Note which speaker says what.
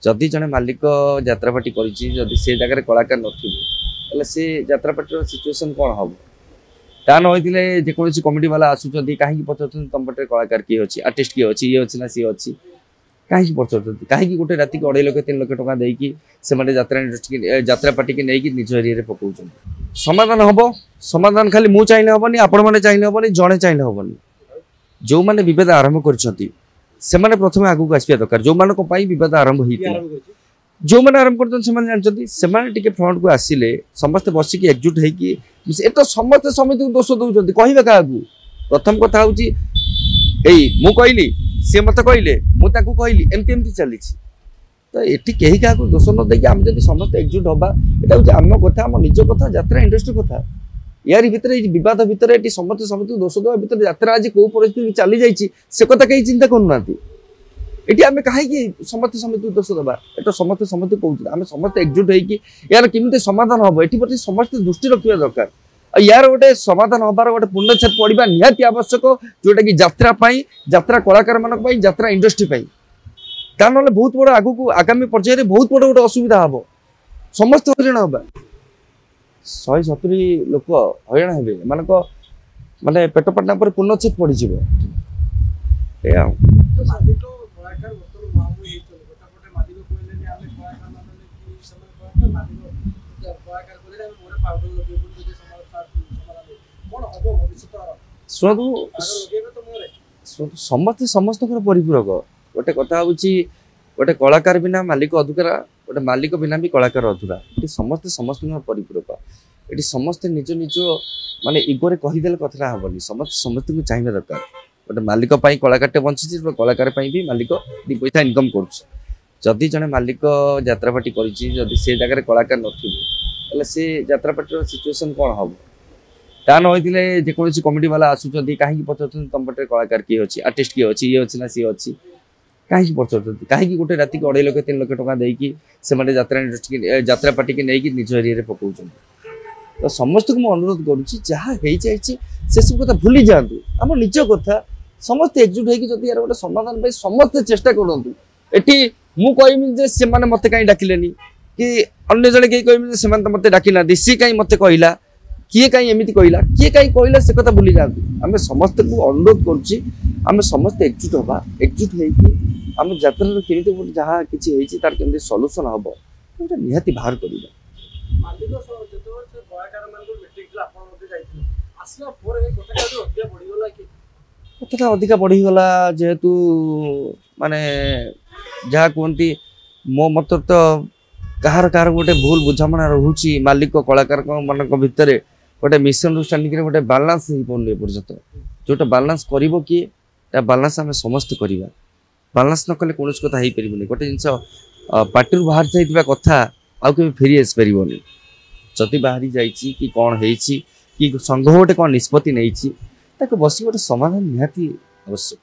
Speaker 1: जदि जड़े मालिक यात्रापाटी करी से जगह कलाकार नथिबे से यात्रापाटी सिचुएशन कौन हम ता नईले जेकोसी कमिटी वाला आसुँच कहीं पचार तुम पटे कलाकार किए अच्छी आर्टिस्ट किए अच्छी ये अच्छी ना सी अच्छी कहीं पचार कहीं गोटे राति 2.5 लाख 3 लाख टका देकी से यात्रापाटी की नहीं निज एरिया पकाउं समाधान हम समाधान खाली मु चाहिए हेनी आपण मैंने चाहिए हेनी जड़े चाहिए हेनी जो मैंने बद आरंभ कर प्रथम आगू आसवा दरकार जो मान बद आरंभ होता जो मैंने आरंभ कर फ्रंट को आसिले समस्ते बसिक एकजुट होती समस्ते समिति को दोष दौरान कहे क्या प्रथम कथा हूँ मु कहली सी मत कहले मुझे कहली एमती एमती चली तो ये कहीं क्या दोष न देकी आम जब समस्त एकजुट हवा यहाँ हूँ आम कथा आम निज कथा यात्रा इंडस्ट्री कथा यार भितर बद भितर ये समस्त समिति दोष देवा भितर यात्रा आज कौ परिस्थिति चली जाइए से कथा कहीं चिंता करना ये आम कहीं समस्त समिति दोष देवा ये समस्त समिति कौन आम समस्त एकजुट होगी यार केमी समाधान हम ये समस्त दृष्टि रखा दरकार यार गोटे समाधान हबार गोटे पूर्णछेद पड़ा निहाती आवश्यक जोटा कि यात्रा कलाकार मान यात्रा इंडस्ट्री ता ना बहुत बड़ आगू आगामी पर्यायर बहुत बड़ गोटे असुविधा हम समस्त हईराण हवा 170 लोक हईराण हे मान माने पेट पाटना पर पूर्णछेद पड़ज शुणु समस्त समस्त परिपूरक गोटे कथा हूँ गोटे कलाकार बिना मालिक अधूरा गोटे मालिक बिना भी कलाकार अधूरा ये समस्त समस्त परिपूरक ये समस्ते निज निज माने इगोरे कहीदे कथा हेनी समस्त समस्त को चाहिए दरकार गोटे मालिक कलाकार बंची कलाकार भी मालिक 2 पैसा इनकम करुँच जड़े मालिक यात्रापाटी करी से जगह कलाकार नथिबे से यात्रापाटी सिचुएशन कौन हम ता नईले जेकोसी कमिटी वाला आसुँच कहीं पचार तुम पटे कलाकार किए अच्छी आर्टिस्ट किए अच्छी ये अच्छी ना सी अच्छी कहीं पचार कहीं गोटे राति 2.5 लाख 3 लाख टका देकी से यात्रापाटी की नहीं निज एरिया पकाउं तो समस्त को मुझे अनुरोध करुँची से सब कथा भूली जातु आम निज कथा समस्त एकजुट होगी यार गोटे समाधान समस्त चेष्टा करूँ ये मुझे से मत कहीं डाकिले कि अन्य जड़े कहीं कहमी से मत डाकी ना सी कहीं मत कहला किए कहीं एमती कहला किए कहीं कहला से कथा भूली जातु आम समस्त को अनुरोध करुँ समस्त एकजुट हवा एकजुट होगी आम यात्रा केमी जहाँ किसी तार केमी सल्यूशन हम गोटे निहाती बाहर कर कथा अधिका बढ़ीगला जेहेतु माने जहाँ कहती मो मत तो कहार कहार गोटे भूल बुझामणा रोचे मालिक कलाकार मान भितर गोटे मिसअंडरस्टांडिंग गोटे बालांस हो पाने पर्यटन जोटा बालांस कर किए बालांस आम समस्त करवा बालांस न कले कौन कथा हो पारे गोटे जिनस पार्टी बाहर जाइए कथा आउ के फेरी आस पारे जदि बाहरी जाइए कि कौन हो संघ गोटे कौन निष्पत्ति नहीं बस गोटे समाधान निहाती आवश्यक।